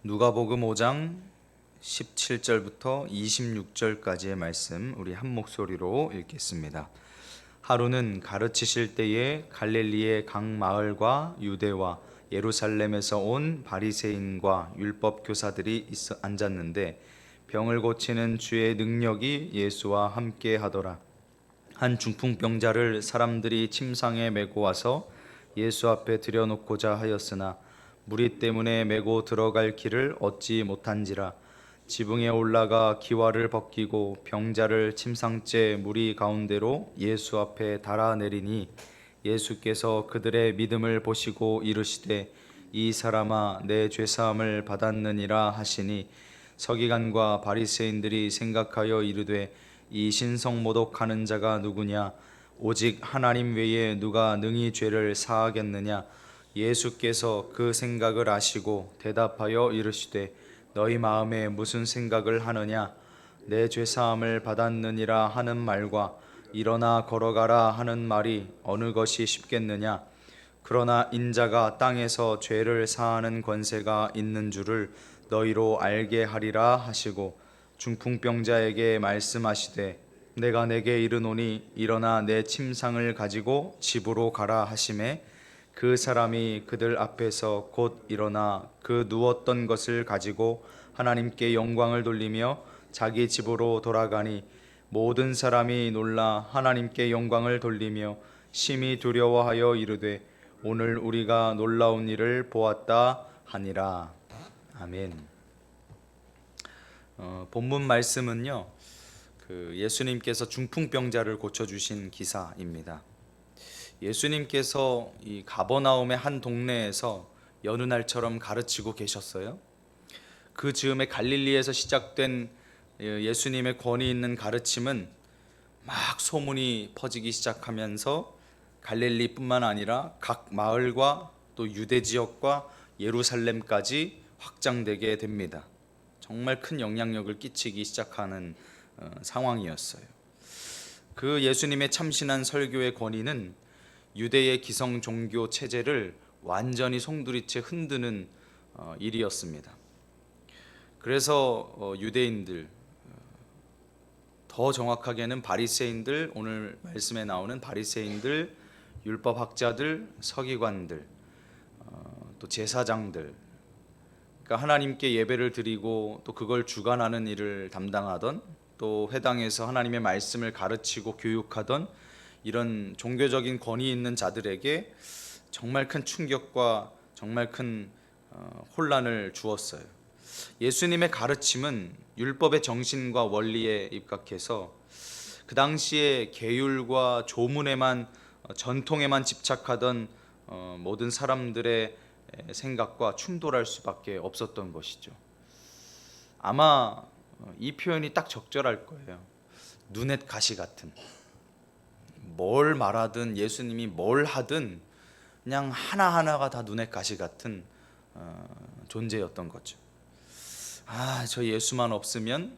누가복음 5장 17절부터 26절까지의 말씀 우리 한 목소리로 읽겠습니다. 하루는 가르치실 때에 갈릴리의 각 마을과 유대와 예루살렘에서 온 바리새인과 율법 교사들이 앉았는데 병을 고치는 주의 능력이 예수와 함께 하더라. 한 중풍병자를 사람들이 침상에 메고 와서 예수 앞에 들여놓고자 하였으나 무리 때문에 메고 들어갈 길을 얻지 못한지라. 지붕에 올라가 기와를 벗기고 병자를 침상째 무리 가운데로 예수 앞에 달아내리니 예수께서 그들의 믿음을 보시고 이르시되 이 사람아 내 죄사함을 받았느니라 하시니 서기관과 바리새인들이 생각하여 이르되 이 신성모독하는 자가 누구냐? 오직 하나님 외에 누가 능히 죄를 사하겠느냐? 예수께서 그 생각을 아시고 대답하여 이르시되 너희 마음에 무슨 생각을 하느냐? 내 죄사함을 받았느니라 하는 말과 일어나 걸어가라 하는 말이 어느 것이 쉽겠느냐? 그러나 인자가 땅에서 죄를 사하는 권세가 있는 줄을 너희로 알게 하리라 하시고 중풍병자에게 말씀하시되 내가 내게 이르노니 일어나 내 침상을 가지고 집으로 가라 하시매 그 사람이 그들 앞에서 곧 일어나 그 누웠던 것을 가지고 하나님께 영광을 돌리며 자기 집으로 돌아가니 모든 사람이 놀라 하나님께 영광을 돌리며 심히 두려워하여 이르되 오늘 우리가 놀라운 일을 보았다 하니라. 아멘. 본문 말씀은요, 예수님께서 중풍병자를 고쳐주신 기사입니다. 예수님께서 이 가버나움의 한 동네에서 여느 날처럼 가르치고 계셨어요. 그 즈음에 갈릴리에서 시작된 예수님의 권위 있는 가르침은 막 소문이 퍼지기 시작하면서 갈릴리뿐만 아니라 각 마을과 또 유대 지역과 예루살렘까지 확장되게 됩니다. 정말 큰 영향력을 끼치기 시작하는 상황이었어요. 그 예수님의 참신한 설교의 권위는 유대의 기성 종교 체제를 완전히 송두리째 흔드는 일이었습니다. 그래서 유대인들, 더 정확하게는 바리새인들, 오늘 말씀에 나오는 바리새인들, 율법학자들, 서기관들, 또 제사장들, 그러니까 하나님께 예배를 드리고 또 그걸 주관하는 일을 담당하던, 또 회당에서 하나님의 말씀을 가르치고 교육하던 이런 종교적인 권위 있는 자들에게 정말 큰 충격과 정말 큰 혼란을 주었어요. 예수님의 가르침은 율법의 정신과 원리에 입각해서 그 당시에 계율과 조문에만 전통에만 집착하던 모든 사람들의 생각과 충돌할 수밖에 없었던 것이죠. 아마 이 표현이 딱 적절할 거예요. 눈엣 가시 같은, 뭘 말하든 예수님이 뭘 하든 그냥 하나하나가 다 눈엣 가시 같은 존재였던 거죠. 저 예수만 없으면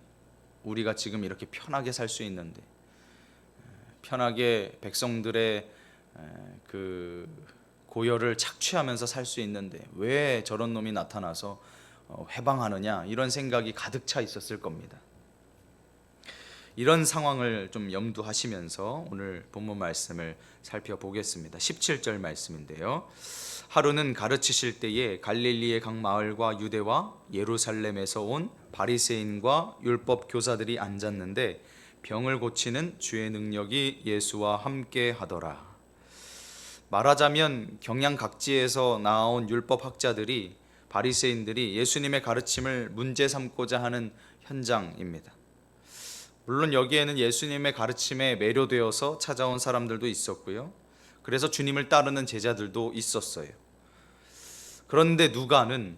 우리가 지금 이렇게 편하게 살 수 있는데, 편하게 백성들의 그 고열을 착취하면서 살 수 있는데 왜 저런 놈이 나타나서 해방하느냐, 이런 생각이 가득 차 있었을 겁니다. 이런 상황을 좀 염두하시면서 오늘 본문 말씀을 살펴보겠습니다. 17절 말씀인데요. 하루는 가르치실 때에 갈릴리의 각 마을과 유대와 예루살렘에서 온 바리새인과 율법 교사들이 앉았는데 병을 고치는 주의 능력이 예수와 함께 하더라. 말하자면 경양각지에서 나온 율법학자들이, 바리새인들이 예수님의 가르침을 문제 삼고자 하는 현장입니다. 물론 여기에는 예수님의 가르침에 매료되어서 찾아온 사람들도 있었고요. 그래서 주님을 따르는 제자들도 있었어요. 그런데 누가는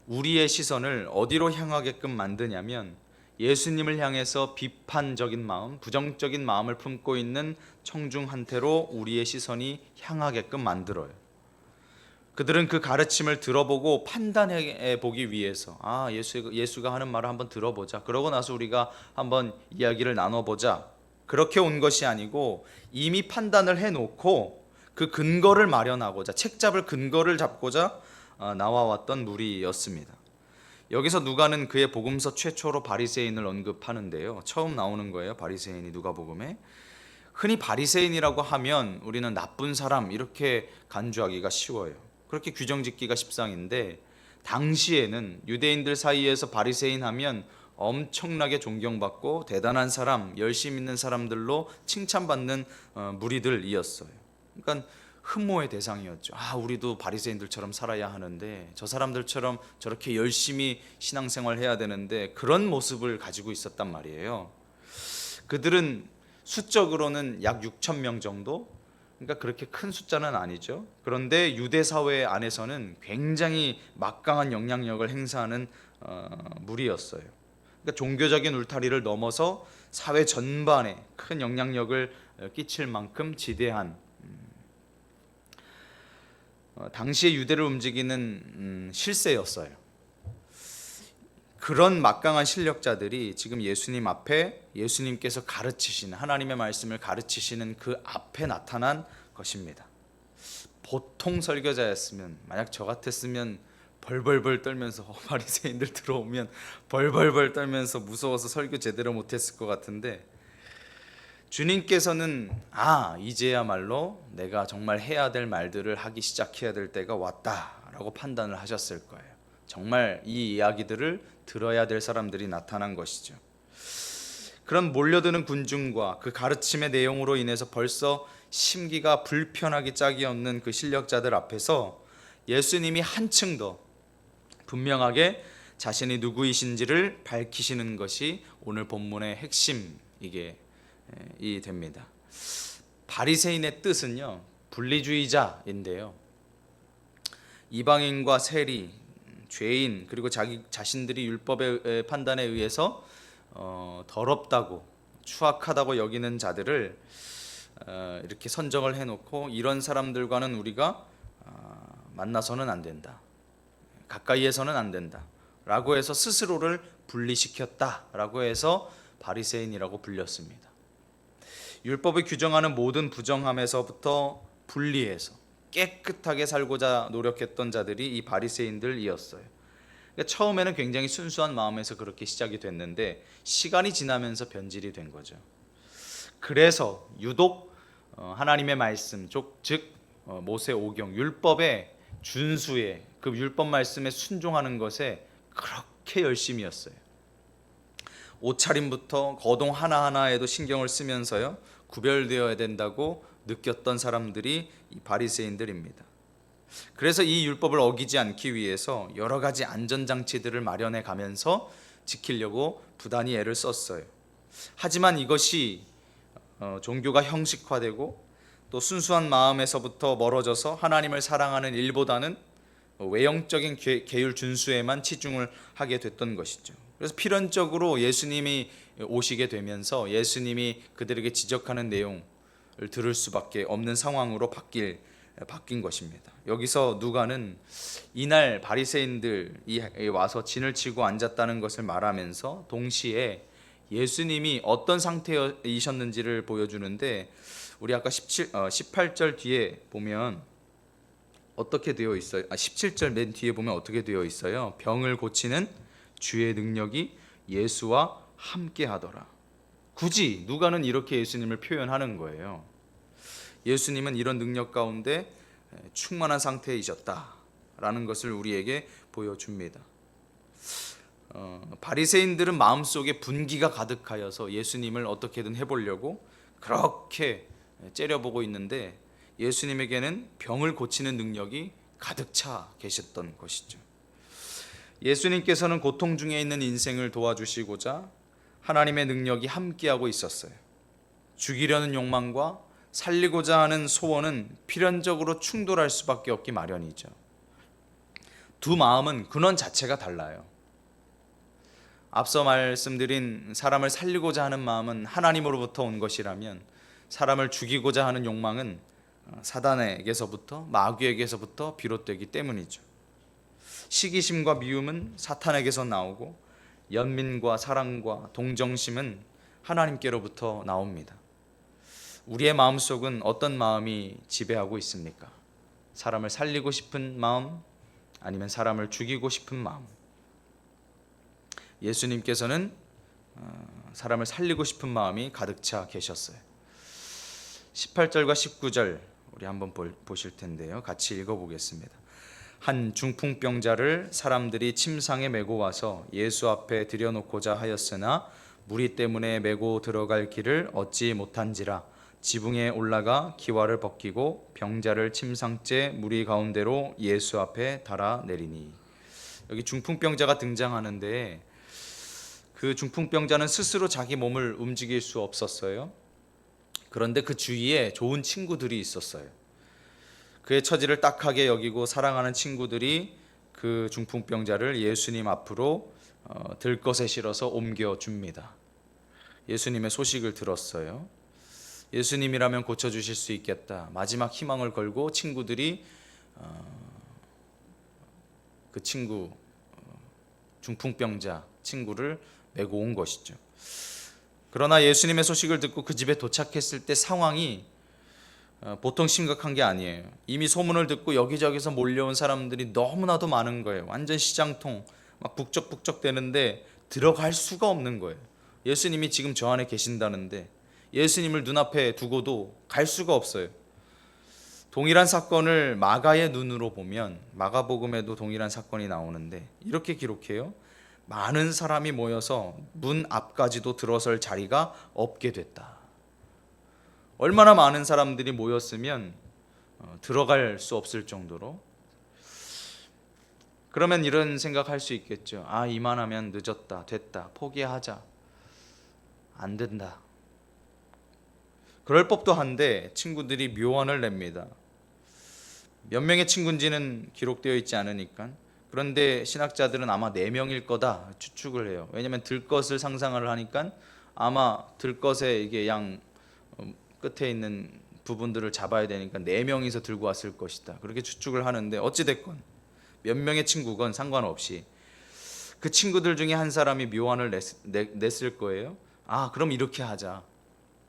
우리의 시선을 어디로 향하게끔 만드냐면 예수님을 향해서 비판적인 마음, 부정적인 마음을 품고 있는 청중한테로 우리의 시선이 향하게끔 만들어요. 그들은 그 가르침을 들어보고 판단해 보기 위해서 예수가 하는 말을 한번 들어보자, 그러고 나서 우리가 한번 이야기를 나눠보자, 그렇게 온 것이 아니고 이미 판단을 해놓고 그 근거를 마련하고자, 책 잡을 근거를 잡고자 나와왔던 무리였습니다. 여기서 누가는 그의 복음서 최초로 바리새인을 언급하는데요. 처음 나오는 거예요. 바리새인이 누가복음에. 흔히 바리새인이라고 하면 우리는 나쁜 사람 이렇게 간주하기가 쉬워요. 그렇게 규정짓기가 십상인데 당시에는 유대인들 사이에서 바리새인 하면 엄청나게 존경받고 대단한 사람, 열심 있는 사람들로 칭찬받는 무리들이었어요. 그러니까 흠모의 대상이었죠. 우리도 바리새인들처럼 살아야 하는데, 저 사람들처럼 저렇게 열심히 신앙생활 해야 되는데, 그런 모습을 가지고 있었단 말이에요. 그들은 수적으로는 약 6천 명 정도, 그러니까 그렇게 큰 숫자는 아니죠. 그런데 유대 사회 안에서는 굉장히 막강한 영향력을 행사하는 무리였어요. 그러니까 종교적인 울타리를 넘어서 사회 전반에 큰 영향력을 끼칠 만큼 지대한 당시의 유대를 움직이는 실세였어요. 그런 막강한 실력자들이 지금 예수님 앞에, 예수님께서 가르치시는, 하나님의 말씀을 가르치시는 그 앞에 나타난 것입니다. 보통 설교자였으면, 만약 저 같았으면 벌벌벌 떨면서 바리새인들 들어오면 벌벌벌 떨면서 무서워서 설교 제대로 못했을 것 같은데, 주님께서는 이제야말로 내가 정말 해야 될 말들을 하기 시작해야 될 때가 왔다라고 판단을 하셨을 거예요. 정말 이 이야기들을 들어야 될 사람들이 나타난 것이죠. 그런 몰려드는 군중과 그 가르침의 내용으로 인해서 벌써 심기가 불편하기 짝이 없는 그 실력자들 앞에서 예수님이 한층 더 분명하게 자신이 누구이신지를 밝히시는 것이 오늘 본문의 핵심이게 됩니다. 바리새인의 뜻은요, 분리주의자인데요, 이방인과 세리, 죄인, 그리고 자기 자신들이 율법의 판단에 의해서 더럽다고, 추악하다고 여기는 자들을 이렇게 선정을 해놓고, 이런 사람들과는 우리가 만나서는 안 된다, 가까이에서는 안 된다 라고 해서 스스로를 분리시켰다 라고 해서 바리새인이라고 불렸습니다. 율법이 규정하는 모든 부정함에서부터 분리해서 깨끗하게 살고자 노력했던 자들이 이 바리새인들이었어요. 그러니까 처음에는 굉장히 순수한 마음에서 그렇게 시작이 됐는데 시간이 지나면서 변질이 된 거죠. 그래서 유독 하나님의 말씀, 즉 모세 오경, 율법의 준수에, 그 율법 말씀에 순종하는 것에 그렇게 열심이었어요. 옷차림부터 거동 하나하나에도 신경을 쓰면서요, 구별되어야 된다고 느꼈던 사람들이 이 바리새인들입니다. 그래서 이 율법을 어기지 않기 위해서 여러 가지 안전장치들을 마련해 가면서 지키려고 부단히 애를 썼어요. 하지만 이것이 종교가 형식화되고 또 순수한 마음에서부터 멀어져서 하나님을 사랑하는 일보다는 외형적인 계율 준수에만 치중을 하게 됐던 것이죠. 그래서 필연적으로 예수님이 오시게 되면서 예수님이 그들에게 지적하는 내용을 들을 수밖에 없는 상황으로 바뀐 것입니다. 여기서 누가는 이날 바리새인들이 와서 진을 치고 앉았다는 것을 말하면서 동시에 예수님이 어떤 상태이셨는지를 보여주는데, 우리 아까 18절 뒤에 보면 어떻게 되어 있어요? 17절 맨 뒤에 보면 어떻게 되어 있어요? 병을 고치는 주의 능력이 예수와 함께 하더라. 굳이 누가는 이렇게 예수님을 표현하는 거예요. 예수님은 이런 능력 가운데 충만한 상태이셨다라는 것을 우리에게 보여줍니다. 바리새인들은 마음속에 분기가 가득하여서 예수님을 어떻게든 해보려고 그렇게 째려보고 있는데, 예수님에게는 병을 고치는 능력이 가득 차 계셨던 것이죠. 예수님께서는 고통 중에 있는 인생을 도와주시고자 하나님의 능력이 함께하고 있었어요. 죽이려는 욕망과 살리고자 하는 소원은 필연적으로 충돌할 수밖에 없기 마련이죠. 두 마음은 근원 자체가 달라요. 앞서 말씀드린 사람을 살리고자 하는 마음은 하나님으로부터 온 것이라면, 사람을 죽이고자 하는 욕망은 사단에게서부터, 마귀에게서부터 비롯되기 때문이죠. 시기심과 미움은 사탄에게서 나오고, 연민과 사랑과 동정심은 하나님께로부터 나옵니다. 우리의 마음속은 어떤 마음이 지배하고 있습니까? 사람을 살리고 싶은 마음, 아니면 사람을 죽이고 싶은 마음? 예수님께서는 사람을 살리고 싶은 마음이 가득 차 계셨어요. 18절과 19절 우리 한번 보실 텐데요. 같이 읽어보겠습니다. 한 중풍병자를 사람들이 침상에 메고 와서 예수 앞에 들여놓고자 하였으나 무리 때문에 메고 들어갈 길을 얻지 못한지라 지붕에 올라가 기와를 벗기고 병자를 침상째 무리 가운데로 예수 앞에 달아 내리니. 여기 중풍병자가 등장하는데 그 중풍병자는 스스로 자기 몸을 움직일 수 없었어요. 그런데 그 주위에 좋은 친구들이 있었어요. 그의 처지를 딱하게 여기고 사랑하는 친구들이 그 중풍병자를 예수님 앞으로 들것에 실어서 옮겨줍니다. 예수님의 소식을 들었어요. 예수님이라면 고쳐주실 수 있겠다. 마지막 희망을 걸고 친구들이 그 친구 중풍병자 친구를 메고 온 것이죠. 그러나 예수님의 소식을 듣고 그 집에 도착했을 때 상황이 보통 심각한 게 아니에요. 이미 소문을 듣고 여기저기서 몰려온 사람들이 너무나도 많은 거예요. 완전 시장통 막 북적북적 되는데 들어갈 수가 없는 거예요. 예수님이 지금 저 안에 계신다는데 예수님을 눈앞에 두고도 갈 수가 없어요. 동일한 사건을 마가의 눈으로 보면 마가복음에도 동일한 사건이 나오는데 이렇게 기록해요. 많은 사람이 모여서 문 앞까지도 들어설 자리가 없게 됐다. 얼마나 많은 사람들이 모였으면 들어갈 수 없을 정도로. 그러면 이런 생각할 수 있겠죠. 아, 이만하면 늦었다, 됐다, 포기하자. 안 된다. 그럴 법도 한데 친구들이 묘안을 냅니다. 몇 명의 친구인지는 기록되어 있지 않으니까. 그런데 신학자들은 아마 4명일 거다 추측을 해요. 왜냐하면 들것을 상상을 하니까 아마 들것에 이게 양 끝에 있는 부분들을 잡아야 되니까 4명이서 들고 왔을 것이다. 그렇게 추측을 하는데 어찌됐건 몇 명의 친구건 상관없이 그 친구들 중에 한 사람이 묘안을 냈을 거예요. 아, 그럼 이렇게 하자.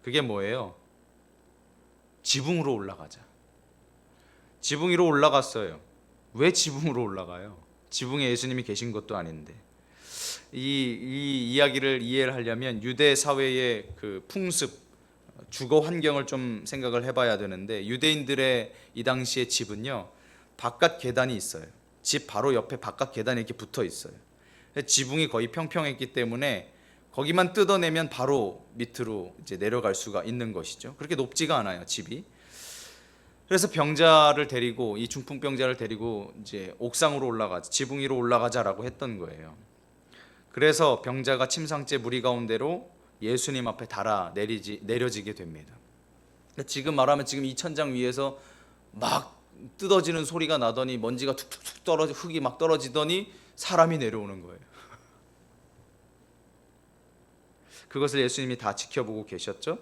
그게 뭐예요? 지붕으로 올라가자. 지붕 위로 올라갔어요. 왜 지붕으로 올라가요? 지붕에 예수님이 계신 것도 아닌데. 이 이야기를 이해를 하려면 유대 사회의 그 풍습, 주거 환경을 좀 생각을 해봐야 되는데 유대인들의 이 당시의 집은요 바깥 계단이 있어요. 집 바로 옆에 바깥 계단이 이렇게 붙어 있어요. 지붕이 거의 평평했기 때문에 거기만 뜯어내면 바로 밑으로 이제 내려갈 수가 있는 것이죠. 그렇게 높지가 않아요, 집이. 그래서 병자를 데리고 이 중풍병자를 데리고 이제 옥상으로 올라가자, 지붕 위로 올라가자라고 했던 거예요. 그래서 병자가 침상째 무리 가운데로 예수님 앞에 달아 내려지게 됩니다. 지금 말하면 지금 이 천장 위에서 막 뜯어지는 소리가 나더니 먼지가 툭툭툭 떨어지 흙이 막 떨어지더니 사람이 내려오는 거예요. 그것을 예수님이 다 지켜보고 계셨죠.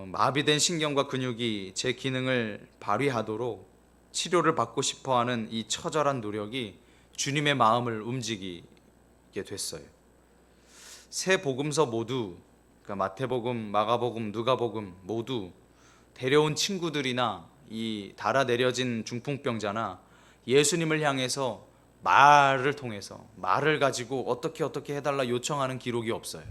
마비된 신경과 근육이 제 기능을 발휘하도록 치료를 받고 싶어하는 이 처절한 노력이 주님의 마음을 움직이게 됐어요. 세 복음서 모두, 그러니까 마태복음, 마가복음, 누가복음 모두 데려온 친구들이나 이 달아내려진 중풍병자나 예수님을 향해서 말을 통해서 말을 가지고 어떻게 해달라 요청하는 기록이 없어요.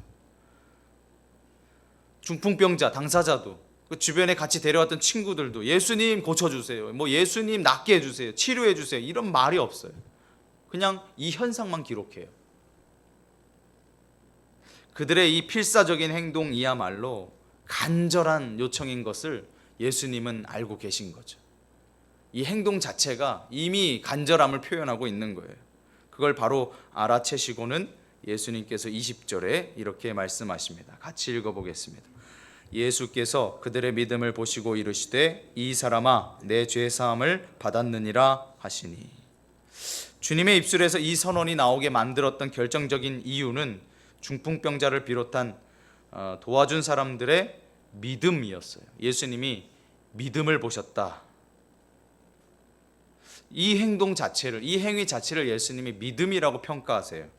중풍병자 당사자도 그 주변에 같이 데려왔던 친구들도 예수님 고쳐주세요, 뭐 예수님 낫게 해주세요, 치료해주세요 이런 말이 없어요. 그냥 이 현상만 기록해요. 그들의 이 필사적인 행동이야말로 간절한 요청인 것을 예수님은 알고 계신 거죠. 이 행동 자체가 이미 간절함을 표현하고 있는 거예요. 그걸 바로 알아채시고는 예수님께서 20절에 이렇게 말씀하십니다. 같이 읽어보겠습니다. 예수께서 그들의 믿음을 보시고 이르시되 이 사람아 내 죄 사함을 받았느니라 하시니. 주님의 입술에서 이 선언이 나오게 만들었던 결정적인 이유는 중풍병자를 비롯한 도와준 사람들의 믿음이었어요. 예수님이 믿음을 보셨다. 이 행동 자체를, 이 행위 자체를 예수님이 믿음이라고 평가하세요.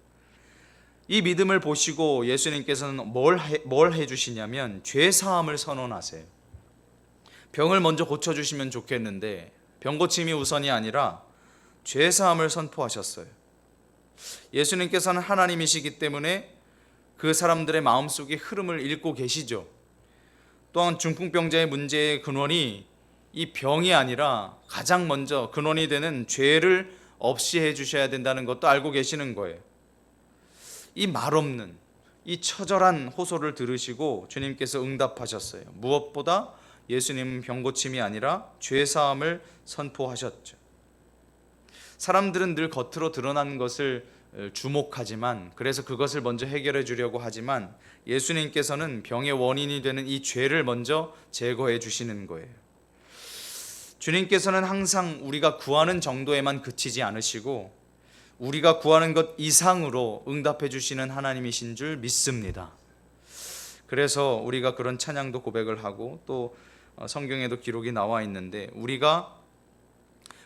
이 믿음을 보시고 예수님께서는 뭘 해주시냐면 죄 사함을 선언하세요. 병을 먼저 고쳐주시면 좋겠는데 병 고침이 우선이 아니라 죄 사함을 선포하셨어요. 예수님께서는 하나님이시기 때문에 그 사람들의 마음속의 흐름을 읽고 계시죠. 또한 중풍병자의 문제의 근원이 이 병이 아니라 가장 먼저 근원이 되는 죄를 없이 해주셔야 된다는 것도 알고 계시는 거예요. 이 말없는 이 처절한 호소를 들으시고 주님께서 응답하셨어요. 무엇보다 예수님은 병고침이 아니라 죄사함을 선포하셨죠. 사람들은 늘 겉으로 드러난 것을 주목하지만, 그래서 그것을 먼저 해결해 주려고 하지만, 예수님께서는 병의 원인이 되는 이 죄를 먼저 제거해 주시는 거예요. 주님께서는 항상 우리가 구하는 정도에만 그치지 않으시고 우리가 구하는 것 이상으로 응답해 주시는 하나님이신 줄 믿습니다. 그래서 우리가 그런 찬양도 고백을 하고, 또 성경에도 기록이 나와 있는데, 우리가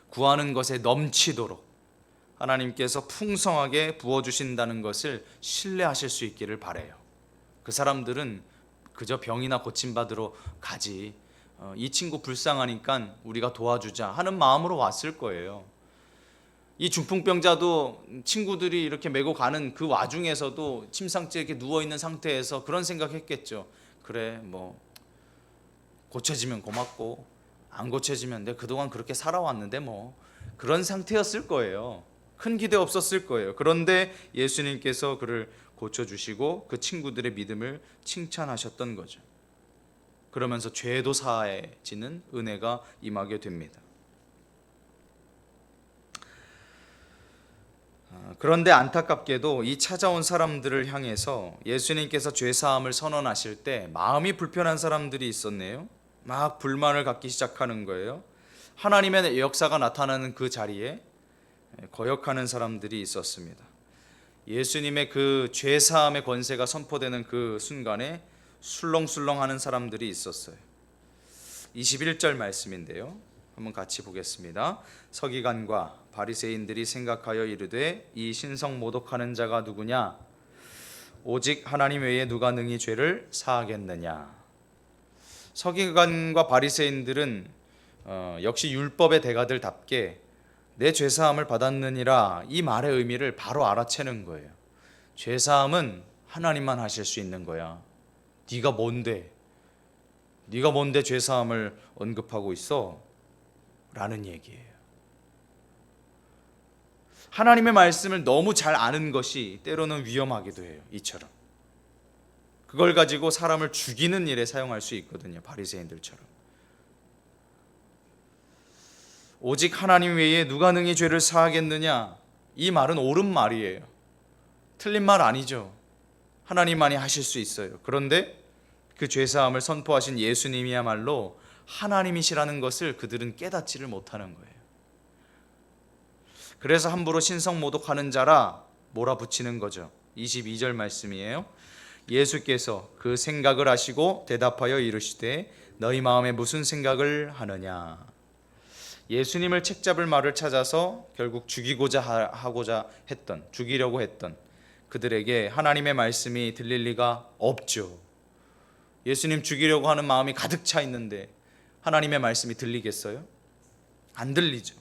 구하는 것에 넘치도록 하나님께서 풍성하게 부어주신다는 것을 신뢰하실 수 있기를 바라요. 그 사람들은 그저 병이나 고침받으러 가지, 이 친구 불쌍하니까 우리가 도와주자 하는 마음으로 왔을 거예요. 이 중풍병자도 친구들이 이렇게 메고 가는 그 와중에서도 침상째에 이렇게 누워있는 상태에서 그런 생각했겠죠. 그래, 뭐 고쳐지면 고맙고 안 고쳐지면 내가 그동안 그렇게 살아왔는데 뭐, 그런 상태였을 거예요. 큰 기대 없었을 거예요. 그런데 예수님께서 그를 고쳐주시고 그 친구들의 믿음을 칭찬하셨던 거죠. 그러면서 죄도 사해지는 은혜가 임하게 됩니다. 그런데 안타깝게도 이 찾아온 사람들을 향해서 예수님께서 죄사함을 선언하실 때 마음이 불편한 사람들이 있었네요. 막 불만을 갖기 시작하는 거예요. 하나님의 역사가 나타나는 그 자리에 거역하는 사람들이 있었습니다. 예수님의 그 죄사함의 권세가 선포되는 그 순간에 술렁술렁하는 사람들이 있었어요. 21절 말씀인데요, 한번 같이 보겠습니다. 서기관과 바리새인들이 생각하여 이르되 이 신성 모독하는 자가 누구냐? 오직 하나님 외에 누가 능히 죄를 사하겠느냐? 서기관과 바리새인들은 역시 율법의 대가들답게 내 죄사함을 받았느니라, 이 말의 의미를 바로 알아채는 거예요. 죄사함은 하나님만 하실 수 있는 거야. 네가 뭔데? 네가 뭔데 죄사함을 언급하고 있어? 라는 얘기예요. 하나님의 말씀을 너무 잘 아는 것이 때로는 위험하기도 해요. 이처럼 그걸 가지고 사람을 죽이는 일에 사용할 수 있거든요. 바리새인들처럼. 오직 하나님 외에 누가 능히 죄를 사하겠느냐? 이 말은 옳은 말이에요. 틀린 말 아니죠. 하나님만이 하실 수 있어요. 그런데 그 죄사함을 선포하신 예수님이야말로 하나님이시라는 것을 그들은 깨닫지를 못하는 거예요. 그래서 함부로 신성모독하는 자라 몰아붙이는 거죠. 22절 말씀이에요. 예수께서 그 생각을 아시고 대답하여 이르시되 너희 마음에 무슨 생각을 하느냐? 예수님을 책잡을 말을 찾아서 결국 죽이려고 했던 그들에게 하나님의 말씀이 들릴 리가 없죠. 예수님 죽이려고 하는 마음이 가득 차 있는데 하나님의 말씀이 들리겠어요? 안 들리죠.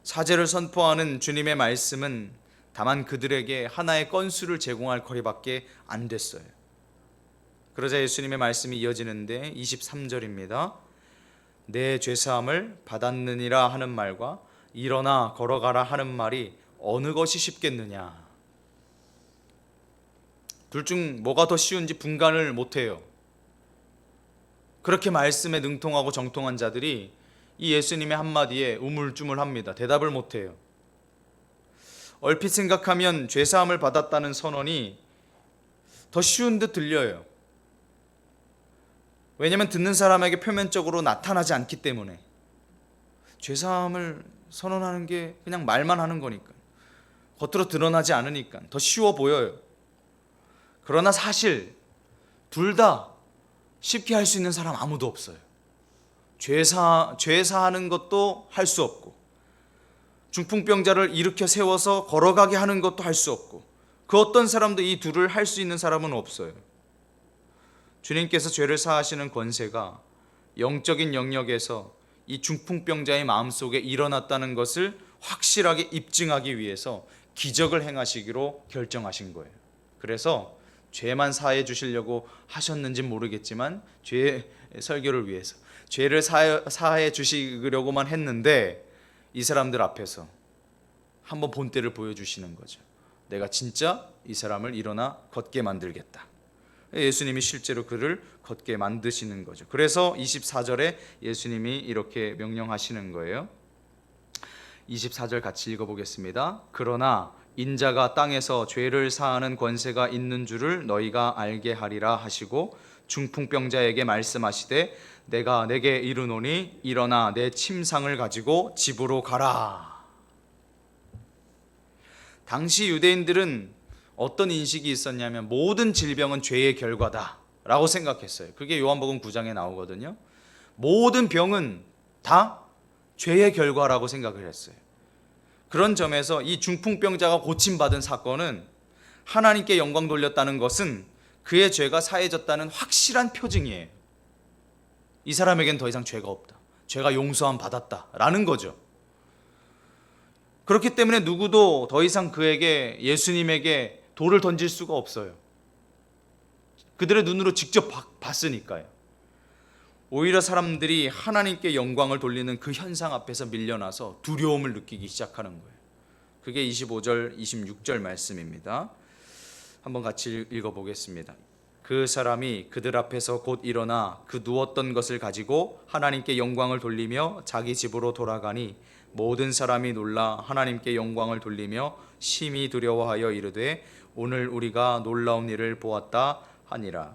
사죄를 선포하는 주님의 말씀은 다만 그들에게 하나의 건수를 제공할 거리밖에 안 됐어요. 그러자 예수님의 말씀이 이어지는데 23절입니다. 내 죄사함을 받았느니라 하는 말과 일어나 걸어가라 하는 말이 어느 것이 쉽겠느냐? 둘 중 뭐가 더 쉬운지 분간을 못해요. 그렇게 말씀에 능통하고 정통한 자들이 이 예수님의 한마디에 우물쭈물합니다. 대답을 못해요. 얼핏 생각하면 죄사함을 받았다는 선언이 더 쉬운 듯 들려요. 왜냐하면 듣는 사람에게 표면적으로 나타나지 않기 때문에. 죄사함을 선언하는 게 그냥 말만 하는 거니까, 겉으로 드러나지 않으니까 더 쉬워 보여요. 그러나 사실 둘 다 쉽게 할 수 있는 사람 아무도 없어요. 죄사하는 것도 할 수 없고, 중풍병자를 일으켜 세워서 걸어가게 하는 것도 할 수 없고, 그 어떤 사람도 이 둘을 할 수 있는 사람은 없어요. 주님께서 죄를 사하시는 권세가 영적인 영역에서 이 중풍병자의 마음속에 일어났다는 것을 확실하게 입증하기 위해서 기적을 행하시기로 결정하신 거예요. 그래서 죄만 사해 주시려고 하셨는지는 모르겠지만 죄의 설교를 위해서 죄를 사해 주시려고만 했는데 이 사람들 앞에서 한번 본때를 보여주시는 거죠. 내가 진짜 이 사람을 일어나 걷게 만들겠다. 예수님이 실제로 그를 걷게 만드시는 거죠. 그래서 24절에 예수님이 이렇게 명령하시는 거예요. 24절 같이 읽어보겠습니다. 그러나 인자가 땅에서 죄를 사하는 권세가 있는 줄을 너희가 알게 하리라 하시고 중풍병자에게 말씀하시되 내가 내게 이르노니 일어나 내 침상을 가지고 집으로 가라. 당시 유대인들은 어떤 인식이 있었냐면 모든 질병은 죄의 결과다 라고 생각했어요. 그게 요한복음 9장에 나오거든요. 모든 병은 다 죄의 결과라고 생각을 했어요. 그런 점에서 이 중풍병자가 고침받은 사건은 하나님께 영광 돌렸다는 것은 그의 죄가 사해졌다는 확실한 표징이에요. 이 사람에겐 더 이상 죄가 없다, 죄가 용서함 받았다라는 거죠. 그렇기 때문에 누구도 더 이상 그에게, 예수님에게 돌을 던질 수가 없어요. 그들의 눈으로 직접 봤으니까요. 오히려 사람들이 하나님께 영광을 돌리는 그 현상 앞에서 밀려나서 두려움을 느끼기 시작하는 거예요. 그게 25절, 26절 말씀입니다. 한번 같이 읽어보겠습니다. 그 사람이 그들 앞에서 곧 일어나 그 누웠던 것을 가지고 하나님께 영광을 돌리며 자기 집으로 돌아가니 모든 사람이 놀라 하나님께 영광을 돌리며 심히 두려워하여 이르되 오늘 우리가 놀라운 일을 보았다 하니라.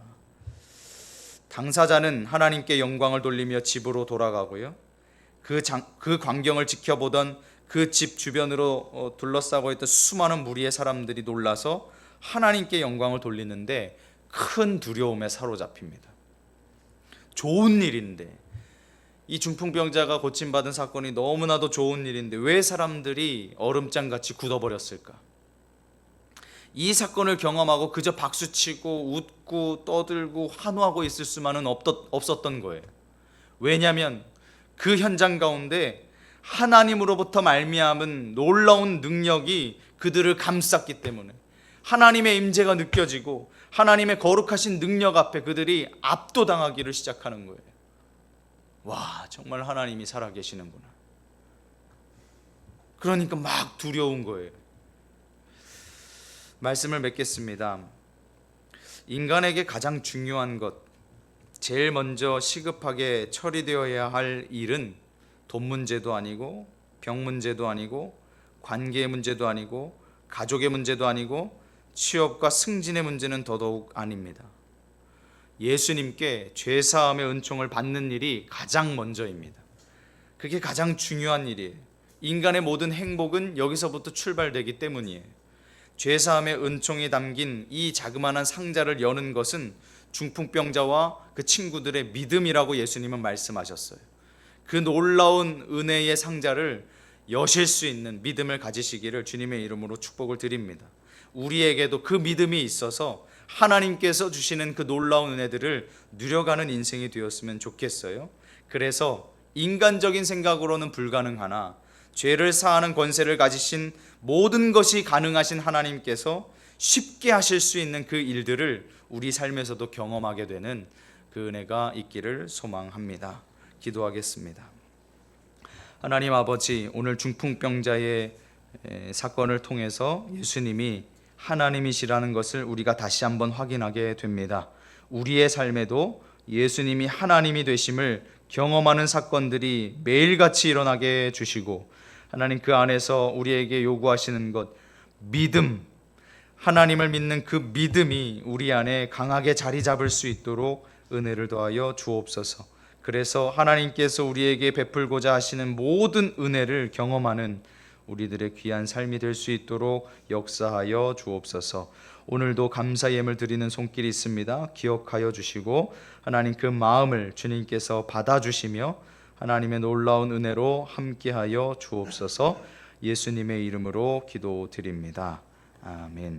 당사자는 하나님께 영광을 돌리며 집으로 돌아가고요. 그 광경을 지켜보던 그 집 주변으로 둘러싸고 있던 수많은 무리의 사람들이 놀라서 하나님께 영광을 돌리는데 큰 두려움에 사로잡힙니다. 좋은 일인데, 이 중풍병자가 고침받은 사건이 너무나도 좋은 일인데 왜 사람들이 얼음장같이 굳어버렸을까? 이 사건을 경험하고 그저 박수치고 웃고 떠들고 환호하고 있을 수만은 없었던 거예요. 왜냐하면 그 현장 가운데 하나님으로부터 말미암은 놀라운 능력이 그들을 감쌌기 때문에 하나님의 임재가 느껴지고 하나님의 거룩하신 능력 앞에 그들이 압도당하기를 시작하는 거예요. 와, 정말 하나님이 살아계시는구나. 그러니까 막 두려운 거예요. 말씀을 맺겠습니다. 인간에게 가장 중요한 것, 제일 먼저 시급하게 처리되어야 할 일은 돈 문제도 아니고 병 문제도 아니고 관계의 문제도 아니고 가족의 문제도 아니고 취업과 승진의 문제는 더더욱 아닙니다. 예수님께 죄사함의 은총을 받는 일이 가장 먼저입니다. 그게 가장 중요한 일이에요. 인간의 모든 행복은 여기서부터 출발되기 때문이에요. 죄사함의 은총이 담긴 이 자그마한 상자를 여는 것은 중풍병자와 그 친구들의 믿음이라고 예수님은 말씀하셨어요. 그 놀라운 은혜의 상자를 여실 수 있는 믿음을 가지시기를 주님의 이름으로 축복을 드립니다. 우리에게도 그 믿음이 있어서 하나님께서 주시는 그 놀라운 은혜들을 누려가는 인생이 되었으면 좋겠어요. 그래서 인간적인 생각으로는 불가능하나 죄를 사하는 권세를 가지신 모든 것이 가능하신 하나님께서 쉽게 하실 수 있는 그 일들을 우리 삶에서도 경험하게 되는 그 은혜가 있기를 소망합니다. 기도하겠습니다. 하나님 아버지, 오늘 중풍병자의 사건을 통해서 예수님이 하나님이시라는 것을 우리가 다시 한번 확인하게 됩니다. 우리의 삶에도 예수님이 하나님이 되심을 경험하는 사건들이 매일같이 일어나게 해주시고, 하나님 그 안에서 우리에게 요구하시는 것, 믿음, 하나님을 믿는 그 믿음이 우리 안에 강하게 자리 잡을 수 있도록 은혜를 더하여 주옵소서. 그래서 하나님께서 우리에게 베풀고자 하시는 모든 은혜를 경험하는 우리들의 귀한 삶이 될 수 있도록 역사하여 주옵소서. 오늘도 감사 예물 드리는 손길이 있습니다. 기억하여 주시고 하나님 그 마음을 주님께서 받아주시며 하나님의 놀라운 은혜로 함께하여 주옵소서. 예수님의 이름으로 기도드립니다. 아멘.